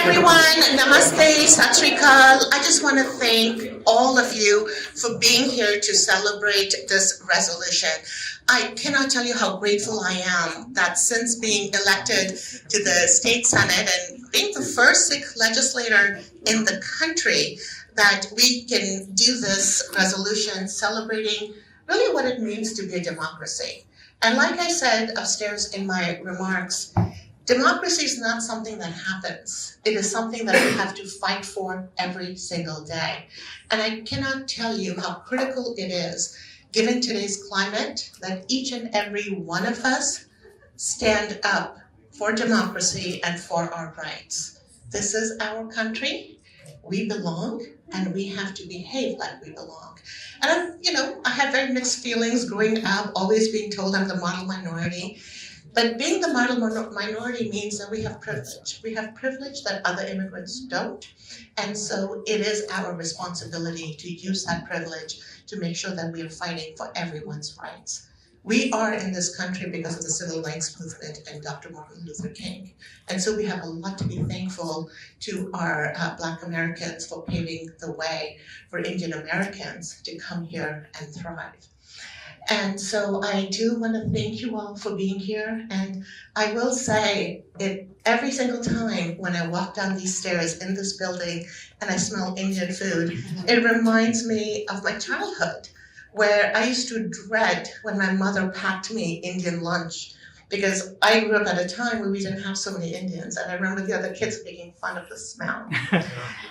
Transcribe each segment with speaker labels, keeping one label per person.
Speaker 1: everyone. Namaste, Sat Sri Akal. I just want to thank all of you for being here to celebrate this resolution. I cannot tell you how grateful I am that since being elected to the state senate and being the first Sikh legislator in the country, that we can do this resolution celebrating really what it means to be a democracy. And like I said upstairs in my remarks, democracy is not something that happens. It is something that we have to fight for every single day. And I cannot tell you how critical it is, given today's climate, that each and every one of us stand up for democracy and for our rights. This is our country. We belong, and we have to behave like we belong. And I had very mixed feelings growing up, always being told I'm the model minority. But being the model minority means that we have privilege. We have privilege that other immigrants don't. And so it is our responsibility to use that privilege to make sure that we are fighting for everyone's rights. We are in this country because of the civil rights movement and Dr. Martin Luther King. And so we have a lot to be thankful to our Black Americans for paving the way for Indian Americans to come here and thrive. And so I do want to thank you all for being here. And I will say it every single time when I walk down these stairs in this building and I smell Indian food, it reminds me of my childhood, where I used to dread when my mother packed me Indian lunch, because I grew up at a time where we didn't have so many Indians, and I remember the other kids making fun of the smell.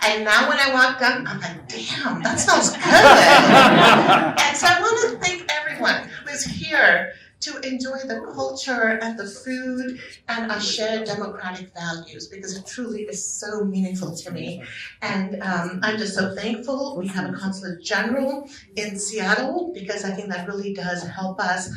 Speaker 1: And now when I walk down, I'm like, damn, that smells good. And so I want to thank everyone who is here to enjoy the culture and the food and our shared democratic values, because it truly is so meaningful to me. And I'm just so thankful we have a Consulate General in Seattle, because I think that really does help us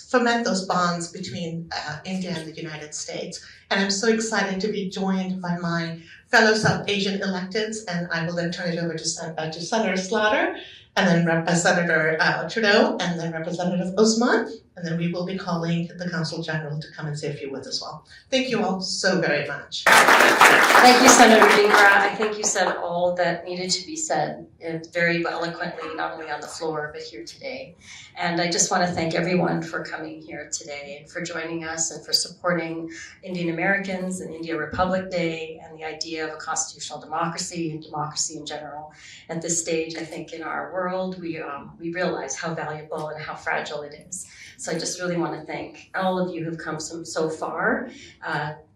Speaker 1: foment those bonds between India and the United States. And I'm so excited to be joined by my fellow South Asian electeds, and I will then turn it over to Senator Slaughter, and then Senator Trudeau, and then Representative Osman, and then we will be calling the Consul General to come and say a few words as well. Thank you all so very much.
Speaker 2: Thank you, Senator Dhingra. I think you said all that needed to be said, and very eloquently, not only on the floor, but here today. And I just want to thank everyone for coming here today and for joining us and for supporting Indian Americans and India Republic Day and the idea of a constitutional democracy and democracy in general. At this stage, I think in our world, we realize how valuable and how fragile it is. So I just really want to thank all of you who've come so far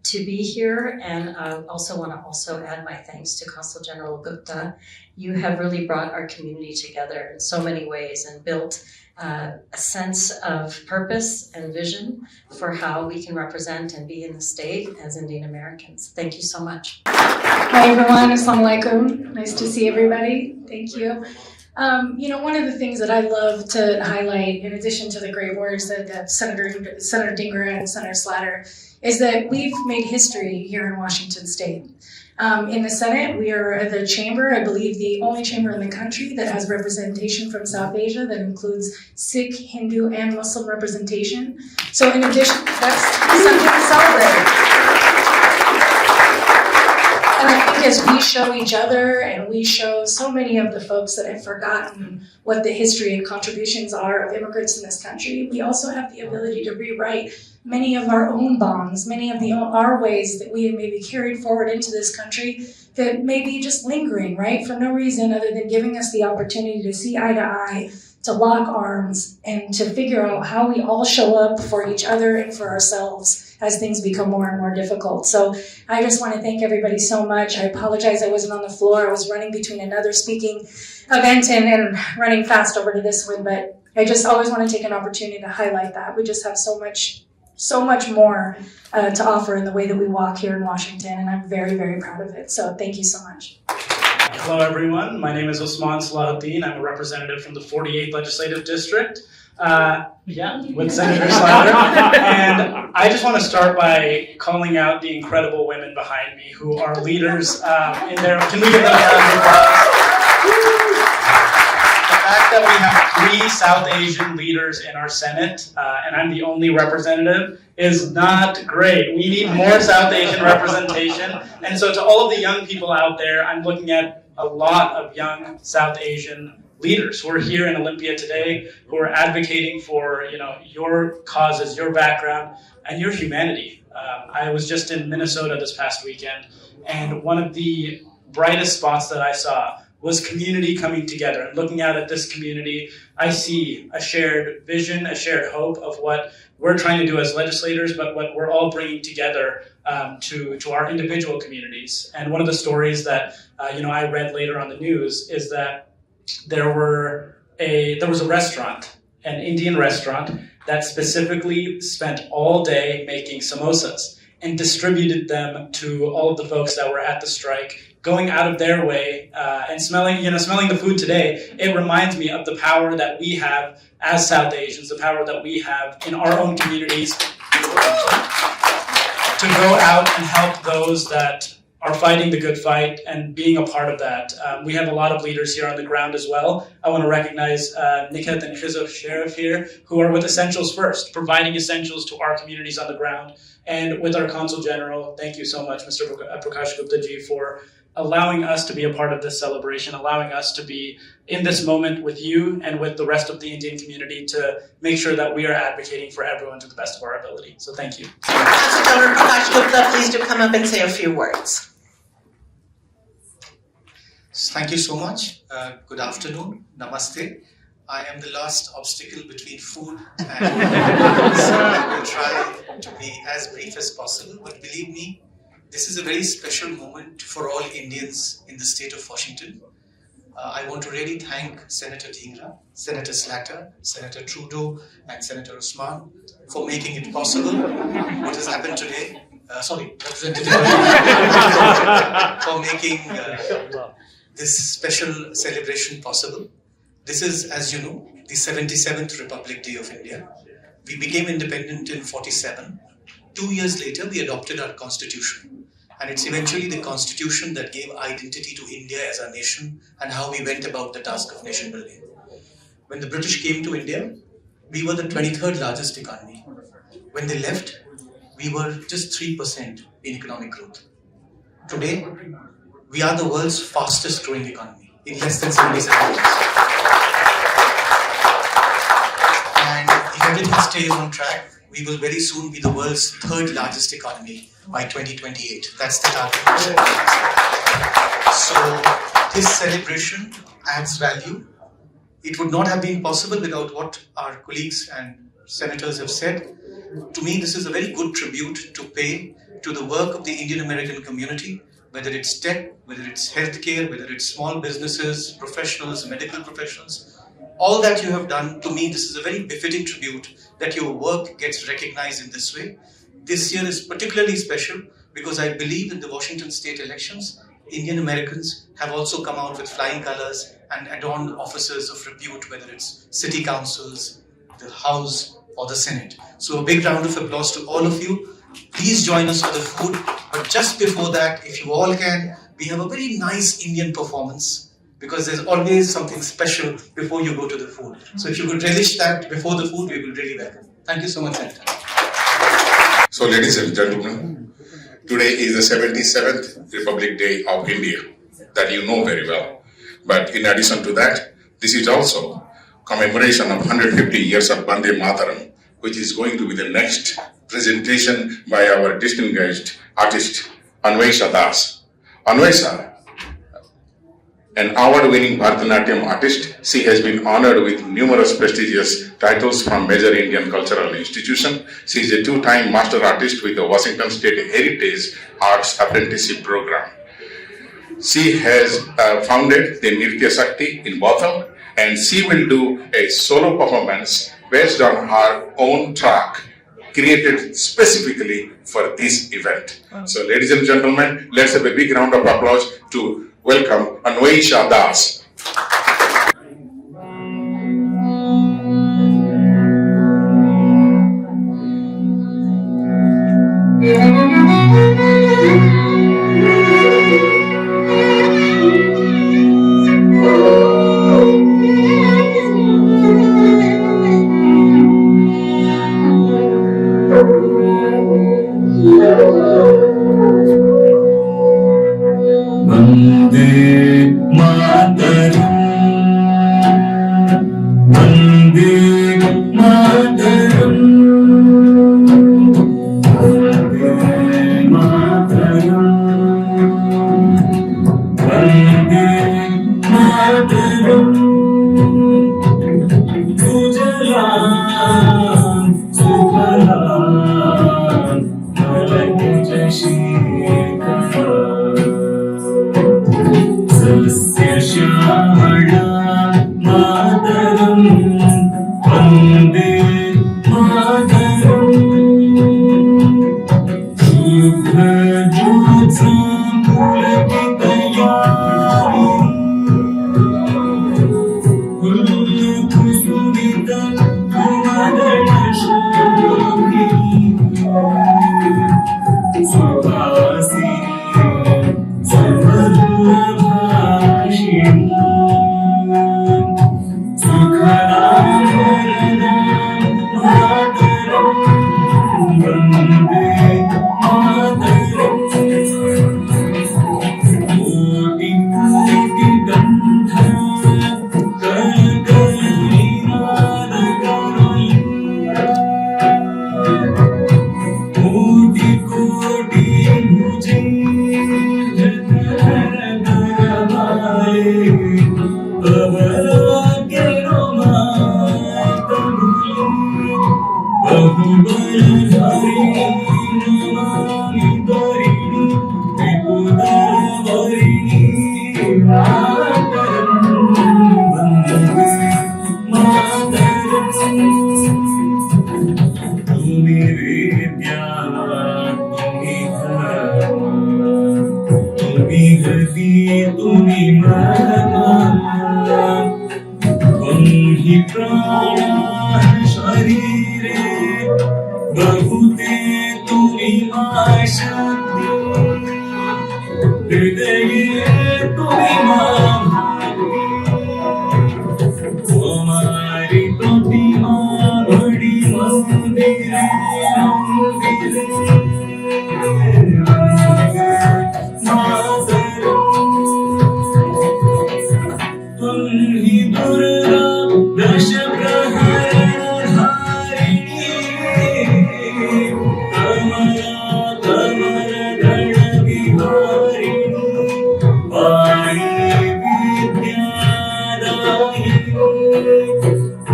Speaker 2: to be here, and also want to add my thanks to Consul General Gupta. You have really brought our community together in so many ways and built a sense of purpose and vision for how we can represent and be in the state as Indian Americans. Thank you so much.
Speaker 3: Hi everyone, Assalamu alaikum. Nice to see everybody. Thank you. One of the things that I love to highlight, in addition to the great words that Senator Dhingra and Senator Slaughter, is that we've made history here in Washington State. In the Senate, we are the chamber, I believe the only chamber in the country that has representation from South Asia that includes Sikh, Hindu, and Muslim representation. So in addition, that's something to celebrate. And I think as we show each other and we show so many of the folks that have forgotten what the history and contributions are of immigrants in this country, we also have the ability to rewrite many of our own bonds, many of our ways that we have maybe carried forward into this country that may be just lingering, right? For no reason other than giving us the opportunity to see eye to eye, to lock arms, and to figure out how we all show up for each other and for ourselves as things become more and more difficult. So I just want to thank everybody so much. I apologize I wasn't on the floor. I was running between another speaking event and running fast over to this one, but I just always want to take an opportunity to highlight that. We just have so much more to offer in the way that we walk here in Washington, and I'm very, very proud of it. So thank you so much.
Speaker 4: Hello everyone, my name is Osman Salahuddin. I'm a representative from the 48th Legislative District. With Senator Slaughter. And I just want to start by calling out the incredible women behind me who are leaders in there. Can we give them a round of applause?
Speaker 1: The fact
Speaker 4: that we have 3 South Asian leaders in our Senate, and I'm the only representative, is not great. We need more South Asian representation. And so to all of the young people out there, I'm looking at a lot of young South Asian leaders who are here in Olympia today, who are advocating for your causes, your background, and your humanity. I was just in Minnesota this past weekend, and one of the brightest spots that I saw was community coming together. And looking out at this community, I see a shared vision, a shared hope of what we're trying to do as legislators, but what we're all bringing together to our individual communities. And one of the stories that I read later on the news is that there was a restaurant, an Indian restaurant, that specifically spent all day making samosas and distributed them to all of the folks that were at the strike, going out of their way and smelling the food today. It reminds me of the power that we have as South Asians, the power that we have in our own communities to go out and help those that are fighting the good fight and being a part of that. We have a lot of leaders here on the ground as well. I want to recognize Niket and Khizov Sheriff here, who are with Essentials First, providing essentials to our communities on the ground. And with our Consul General, thank you so much, Mr. Prakash Gupta ji, for allowing us to be a part of this celebration, allowing us to be in this moment with you and with the rest of the Indian community to make sure that we are advocating for everyone to the best of our ability. So thank you.
Speaker 1: Consul General Prakash Gupta, please do come up and say a few words.
Speaker 5: Thank you so much. Good afternoon. Namaste. I am the last obstacle between food and so I will try to be as brief as possible. But believe me, this is a very special moment for all Indians in the state of Washington. I want to really thank Senator Dhingra, Senator Slatter, Senator Trudeau, and Senator Usman for making it possible. What has happened today? Representative for making this special celebration possible. This is, as you know, the 77th Republic Day of India. We became independent in 47. 2 years later, we adopted our constitution. And it's eventually the constitution that gave identity to India as a nation and how we went about the task of nation building. When the British came to India, we were the 23rd largest economy. When they left, we were just 3% in economic growth. Today, we are the world's fastest growing economy in less than 77 years. And if everything stays on track, we will very soon be the world's 3rd largest economy by 2028. That's the target. So this celebration adds value. It would not have been possible without what our colleagues and senators have said. To me, this is a very good tribute to pay to the work of the Indian American community, whether it's tech, whether it's healthcare, whether it's small businesses, professionals, medical professionals. All that you have done, to me, this is a very befitting tribute that your work gets recognized in this way. This year is particularly special because I believe in the Washington state elections, Indian Americans have also come out with flying colors and adorned offices of repute, whether it's city councils, the House, or the Senate. So a big round of applause to all of you. Please join us for the food. But just before that, if you all can, we have a very nice Indian performance because there's always something special before you go to the food. So if you could relish that before the food, we will really welcome. Thank you so much, Senator.
Speaker 6: So ladies and gentlemen, today is the 77th Republic Day of India that you know very well. But in addition to that, this is also commemoration of 150 years of Vande Mataram, which is going to be the next presentation by our distinguished artist, Anvaisha Das. Anvaisha, an award-winning Bharatanatyam artist, she has been honored with numerous prestigious titles from major Indian cultural institutions. She is a two-time master artist with the Washington State Heritage Arts Apprenticeship Program. She has founded the Nritya Shakti in Botham, and she will do a solo performance based on her own track created specifically for this event. Wow. So ladies and gentlemen, let's have a big round of applause to welcome Anvaisha Das.
Speaker 7: Vande Mataram. Vande Mataram. Vande Mataram. Vande Mataram. Sujalam Sufalam Malakuja Shikara Sasya Shyamalam Mataram Vande Mataram Shubha Jyotsam Pulakitayami Kulkusumita Kumadana Shubhi Suvasini Suvadurabhashini Sukharam Mataram Vande Mataram Koti Koti Gandha Koti Koti Mujhe Jatara Bhavake Bahubaladharini Namami Tarini Tripudavarini Mataram Vande Mataram Tumi Vidya Tumi Dharma Tumi Gati Tumi Mahama Tumi Prana Sharire Bahute Tumi Shakti Hridaye Tumi Hamari Pratima Badi Mandire Mandire Mataram Tunhi Durga Dasha Praharana Dharini Kamala Kamala Dana Viharini Vani Vidyadayini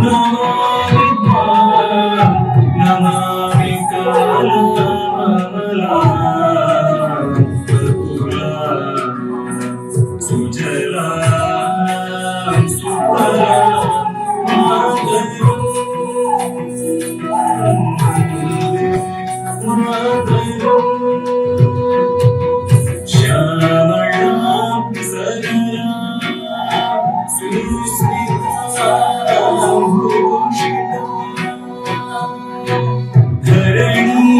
Speaker 7: Namami Kala Namami Kala Sujalam Sufalam Mataram Mataram Shyamalam Sagaram Susmitam Bhushitam Dharani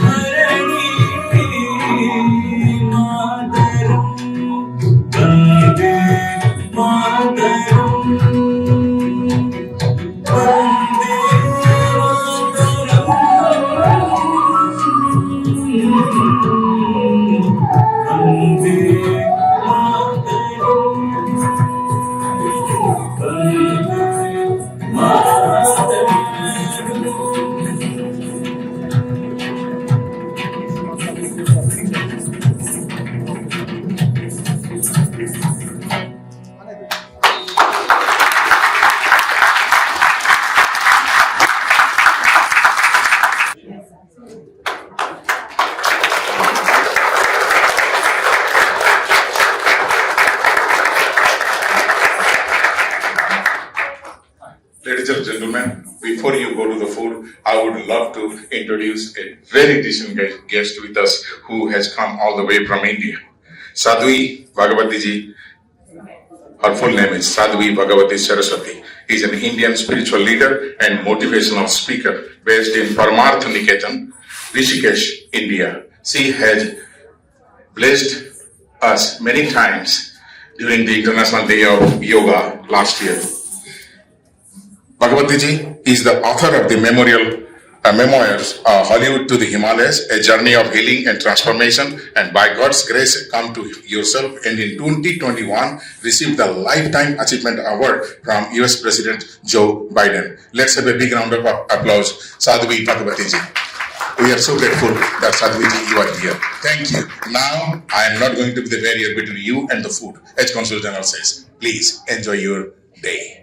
Speaker 7: Dharani Mataram Vande Mataram Vande Mataram Vande
Speaker 6: Ladies and gentlemen, before you go to the food, I would love to introduce a very decent guest with us who has come all the way from India. Sadhvi Bhagavati ji. Her full name is Sadhvi Bhagavati Saraswati. He is an Indian spiritual leader and motivational speaker based in Paramartha Niketan, Rishikesh, India. She has blessed us many times during the International Day of Yoga last year. Bhagavati ji is the author of the memorial memoirs, Hollywood to the Himalayas, a journey of healing and transformation, and by God's grace, come to yourself, and in 2021, received the Lifetime Achievement Award from US President Joe Biden. Let's have a big round of applause, Sadhvi Bhagwati ji. We are so grateful that Sadhvi ji, you are here. Thank you. Now, I am not going to be the barrier between you and the food, as Consul General says. Please enjoy your day.